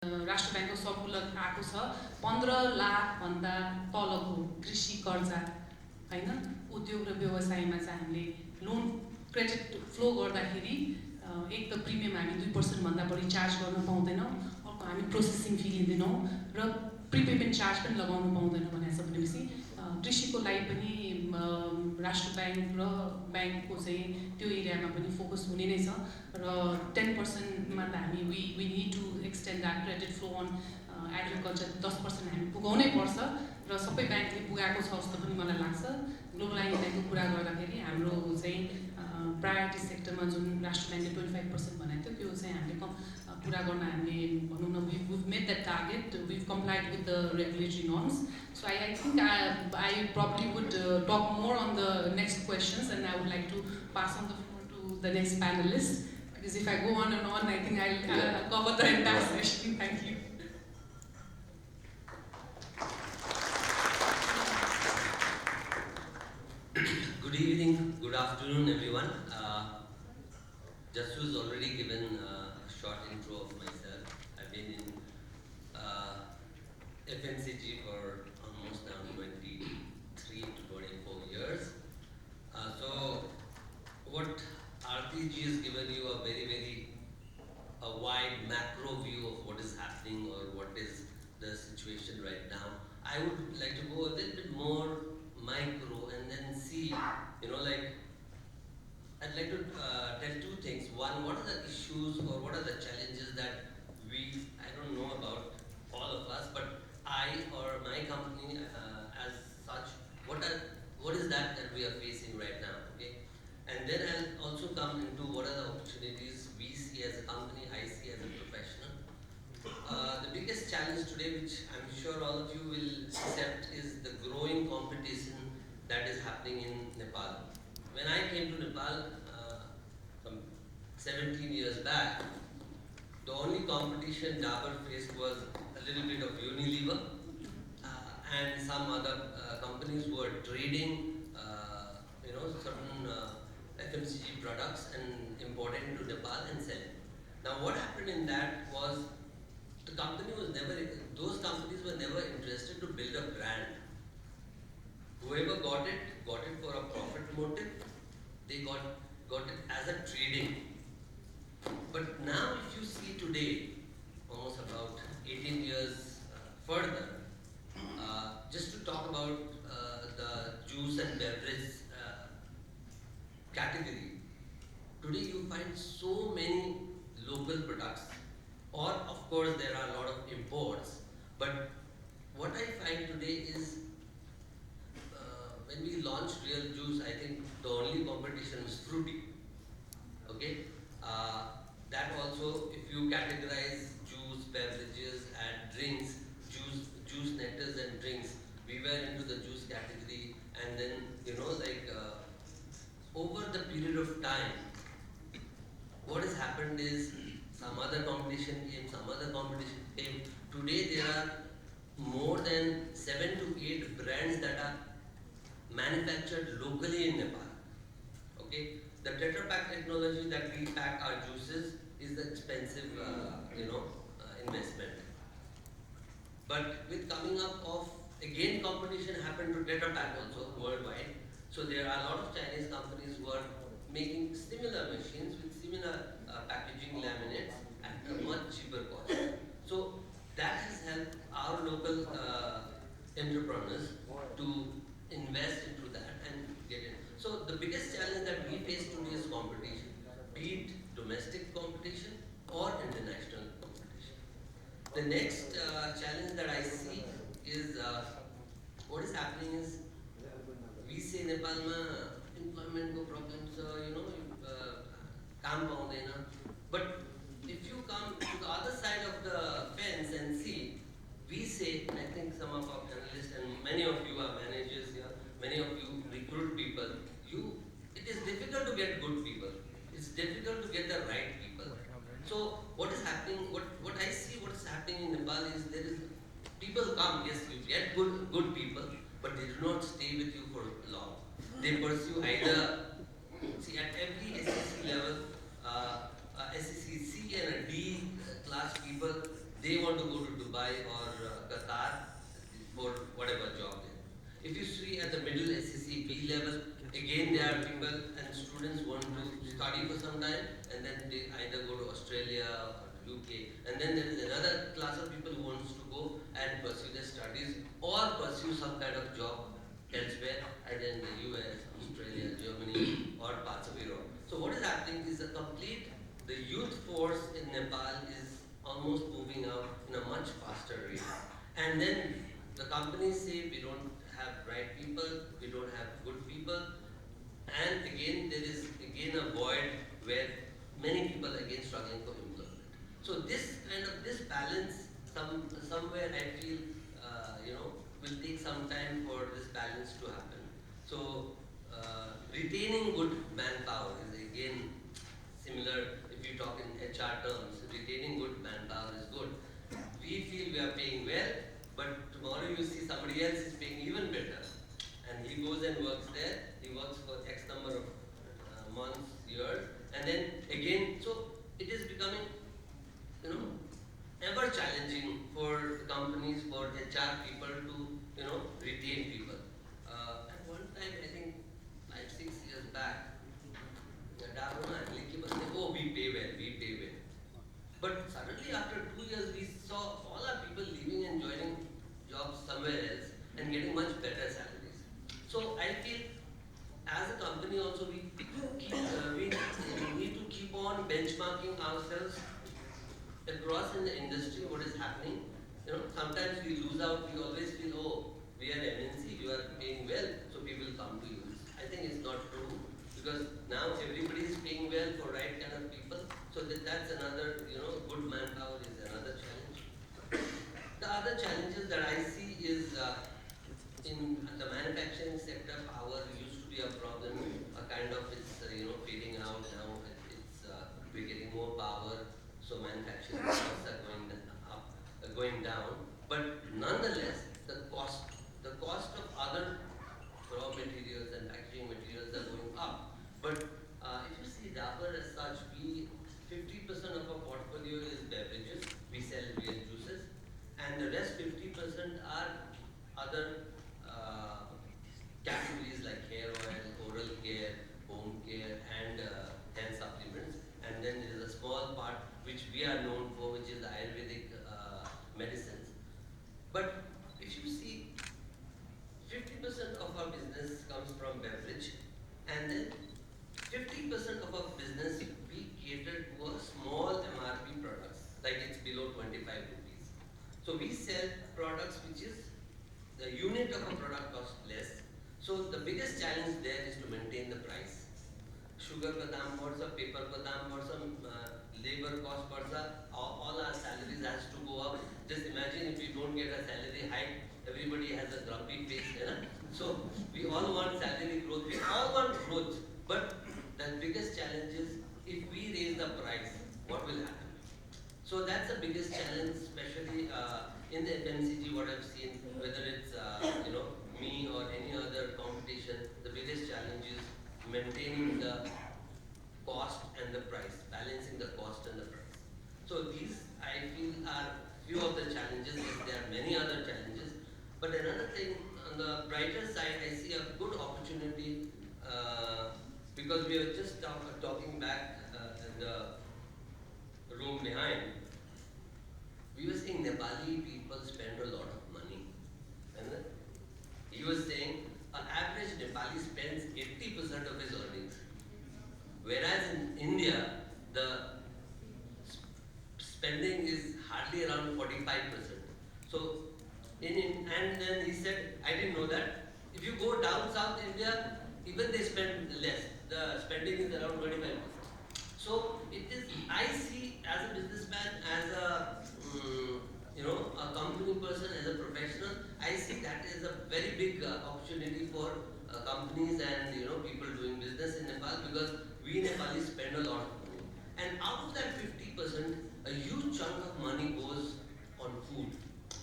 राष्ट्र ब्याङ्कको सर्कुलर आएको छ 15 लाखभन्दा तलको कृषि कर्जा हैन उद्योग र व्यवसायमा चाहिँ हामीले लोन क्रेडिट फ्लो गर्दाखेरि एक त प्रिमियम हामी 2% भन्दा बढी चार्ज गर्न पाउँदैनौँ, अर्को हामी प्रोसेसिङ फी लिँदैनौँ र प्रिपेमेन्ट चार्ज पनि लगाउनु पाउँदैनौँ भनेको छ। भनेपछि कृषिको लागि पनि राष्ट्र ब्याङ्क र ब्याङ्कको चाहिँ त्यो एरियामा पनि फोकस हुने नै छ र 10%मा त हामी we need to extend that credit flow on agriculture 10% हामी पुगाउनै पर्छ र सबै ब्याङ्कले पुगाएको छ जस्तो पनि मलाई लाग्छ। ग्लोबलाइजेसनको कुरा गर्दाखेरि हाम्रो चाहिँ प्रायोरिटी सेक्टरमा जुन राष्ट्र ब्याङ्कले 25% भनेको थियो त्यो चाहिँ हामीले पुरा गर्न हामीले भनौँ न we've met that target, we've complied with the regulatory norms. So I think I probably would talk more on the next questions, and I would like to pass on the floor to the next panelist, because if I go on and on, I think I'll cover the entire session. Thank you. Good evening, good afternoon everyone. Jasu has already given a short intro of myself. I've been in FMCG for almost now 23 to 24 years. So what RTG has given you a very wide macro view of what is happening or what is the situation right now. I would like to go a little bit more micro and then see, I'd like to tell two things. One, what are the issues or what are the challenges that I don't know about all of us, but I or my company as such, what is that we are facing right now, okay? And then I'll also come into what are the opportunities we see as a company, I see as a professional. The biggest challenge today, which I'm sure all of you will accept, is the growing competition that is happening in Nepal. When I came to Nepal some 17 years back, the only competition Dabur faced was a little bit of Unilever and some other companies who were trading certain FMCG products and importing to Nepal and selling. Now what happened in that was those companies were never interested to build a brand. Whoever got it for a profit motive. They got it as a trading. But now if you see today, almost about 18 years further, just to talk about the juice and beverage category, today you find so many local products, or of course there are a lot of imports, but what I find today is when we launched Real Juice, I think the only competition was fruity. Okay? That also, if you categorize juice, beverages and drinks, juice nectars and drinks, we were into the juice category, and then over the period of time, what has happened is some other competition came. Today there are more than 7 to 8 brands that are manufactured locally in Nepal. Okay, the Tetra Pak technology that we pack our juices is the expensive, investment. But with coming up of again competition happened to Tetra Pak also worldwide. So there are a lot of Chinese companies who are making similar machines with similar packaging laminates at a much cheaper cost. So that has helped our local entrepreneurs to invest into that and get it. So the biggest challenge that we face today is competition, be it domestic competition or international competition. The next challenge that I see is what is happening is we say Nepal employment problems, काम पाउँदैन. But if you come to the other side of the fence and see, we say, I think some of our panelists and many of you are managers here, many of you recruit people, it is difficult to get good people. It's difficult to get the right people. So what is happening, what I see what is happening in Nepal is people come, yes, you get good people, but they do not stay with you for long. They pursue either, see at every SEC level, SEC C and a D class people, they want to go to Dubai or Qatar for whatever job they have. If you see at the middle SEC B level, again there are people and students want to study for some time and then they either go to Australia or to UK, and then there is another class of people who wants to go and pursue their studies or pursue some kind of job elsewhere, either in the US, Australia, Germany, or parts of Europe. So what is happening is the youth force in Nepal is almost moving out in a much faster rate. And then the companies say we don't have right people, we don't have good people, and again there is again a void where many people are again struggling for employment. So this balance somewhere I feel will take some time for this balance to happen. So retaining good manpower is again similar. If you talk in HR terms, retaining good manpower is good. We feel we are paying well, but tomorrow you see somebody else is paying even better, and he goes and works there. He works for X number of months, years, and then again. So it is becoming, ever challenging for companies, for HR people to, retain people. At one time, I think 5, 6 years back, oh, we pay well, we pay well. But suddenly after 2 years, we saw all our people leaving and joining jobs somewhere else and getting much better salaries. So I feel as a company also we need to keep on benchmarking ourselves across in the industry what is happening. Sometimes we lose out, we always feel, oh, we are MNC, you are paying well, so people come to you. I think it's not true because now everybody is paying well for right kind of people. So that's another, good manpower is another challenge. The other challenges that I see is in the manufacturing sector, power used to be a problem. A kind of it's fading out now. We're getting more power, so manufacturing costs are going down. But nonetheless, the cost of other raw materials and packaging materials are going up. But if you see Dabur as such, 50% of our portfolio is beverages. We sell real juices, and the rest 50% are other categories like hair oil, oral care, home care, and health supplements. And then there is a small part which we are known for, which is the Ayurvedic medicines. But if you see, 50% of our business comes from beverage, and then 50% of our business we cater to a small MRP products, like it's below 25 rupees. So we sell products which is the unit of a product costs less. So the biggest challenge there is to maintain the price. Sugar ka daam badha, paper ka daam badha, labor cost badha, all our salaries has to go up. Just imagine if we don't get a salary hike, everybody has a grumpy face. So we all want salary growth, we all want growth, but the biggest challenge is if we raise the price, what will happen? So that's the biggest challenge, especially in the FMCG, what I've seen, whether it's me or any other competition, the biggest challenge is maintaining the cost and the price, balancing the cost and the price. So these, I feel, are few of the challenges. Yes, there are many other challenges. But another thing, on the brighter side, I see a good opportunity because we were just talking back in the room behind. We were saying Nepali people spend a lot of money. And then he was saying an average Nepali spends 80% of his earnings. Whereas in India, the spending is hardly around 45%. So, and then he said, I didn't know that. If you go down South India, even they spend less. The spending is around 25%. So it is, I see as a businessman, as a a company person, as a professional, I see that is a very big opportunity for companies and people doing business in Nepal, because we Nepalis spend a lot of money. And out of that 50%, a huge chunk of money goes on food.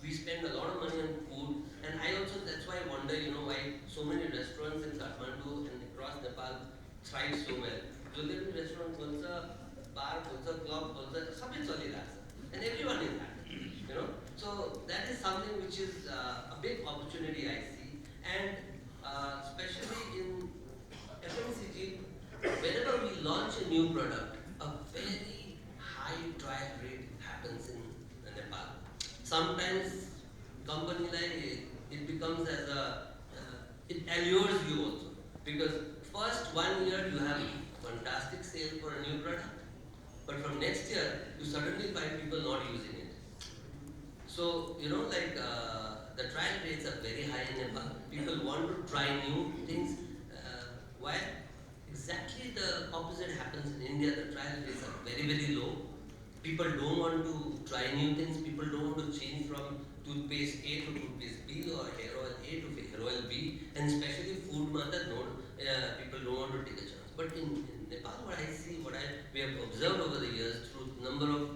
We spend a lot of money on food, and I also, that's why I wonder, why so many restaurants in Kathmandu and across Nepal thrive so well. जसले पनि restaurant खोल्छ, bar खोल्छ, club खोल्छ, सबै चलिरहेको छ, and everyone is happy. So that is something which is a big opportunity I see, and especially in FMCG, whenever we launch a new product, a very high trial rate happens in Nepal. Sometimes company like it becomes as a it allures you also, because first 1 year you have fantastic sale for a new product, but from next year you suddenly find people not using it. So, you know, like the trial rates are very high in Nepal. People want to try new things. While exactly the opposite happens in India, the trial rates are very, very low. People don't want to try new things. People don't want to change from toothpaste A to toothpaste B or hair oil A to hair oil B. And especially food method, no, people don't want to take a chance. But in Nepal, what I see, we have observed over the years through number of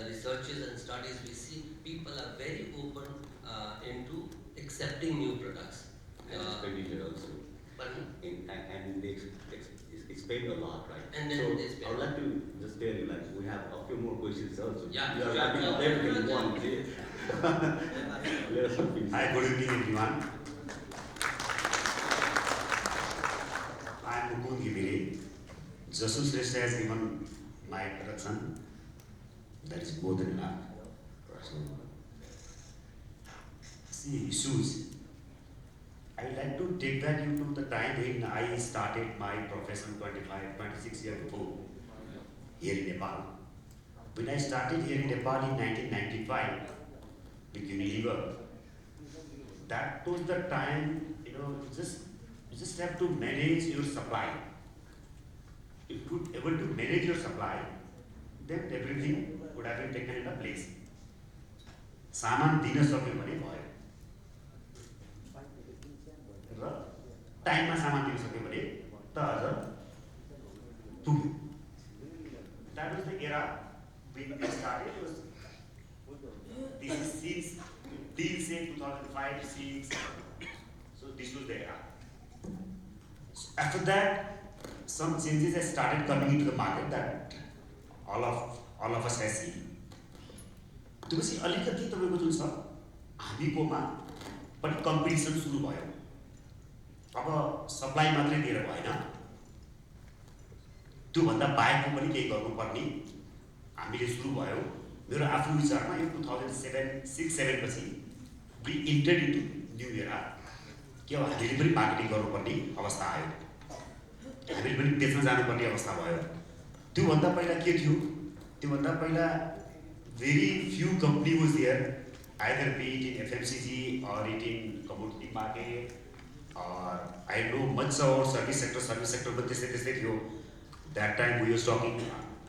researches and studies, we see people are very open into accepting new products. And expenditure also. Pardon? And they spend a lot, right? And then so they spend. I would like to just tell you, like, we have a few more questions also. Yeah, you are sure. wrapping up everything in one, see? Let us finish. Hi, good evening everyone. I am Mukund Gibiri. Jasu Shrestha has given my introduction. That is more than enough. So, see, issues. I would like to take back you to the time when I started my profession 26 years before here in Nepal. When I started here in Nepal in 1995 with Unilever, that was the time, you just have to manage your supply. If you were able to manage your supply, then everything would have been taken into place. सामान दिन सक्यो भने भयो र टाइममा सामान दिन सक्यो भने त अझ पुग्यो. That was the era when I started. It was this is since till say 2005, 6. So this was the era. So after that, some changes have started coming into the market that all of us has seen. त्यसपछि अलिकति तपाईको जुन छ हामीकोमा पनि competition सुरु भयो. अब supply मात्रै दिएर भएन, त्यो भन्दा बाहेकको पनि केही गर्नुपर्ने हामीले सुरु भयो. मेरो आफ्नो विचारमा यो 2006-07 पछि we entered into new era. के हो, हामीले पनि मार्केटिङ गर्नुपर्ने अवस्था आयो, हामीले पनि बेच्न जानुपर्ने अवस्था भयो. त्योभन्दा पहिला के थियो, त्योभन्दा पहिला very few company was there, either be it in FMCG or it in commodity market, or I know much about service sector, but this थियो. That time we was talking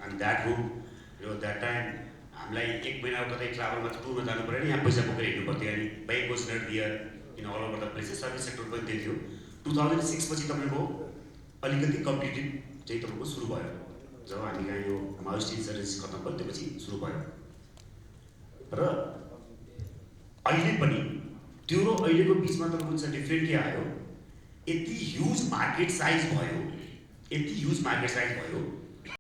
on that room, that time हामीलाई एक महिना कतै ट्राभलमा टुरमा जानु पर्यो नि, यहाँ पैसा बोकेर हिँड्नु पर्थ्यो. अनि bank was not there in all over the places. Service sector पनि त्यही थियो. 2006 पछि तपाईको अलिकति कम्पिटिटिभ चाहिँ तपाईको सुरु भयो. जब हामी कहाँ यो माउस इन्सुरेन्स खत्म भयो त्यसपछि सुरु भयो. र अहिले पनि त्यो र अहिलेको बिचमा तपाईको चाहिँ डिफरेन्ट के आयो, यति ह्युज मार्केट साइज भयो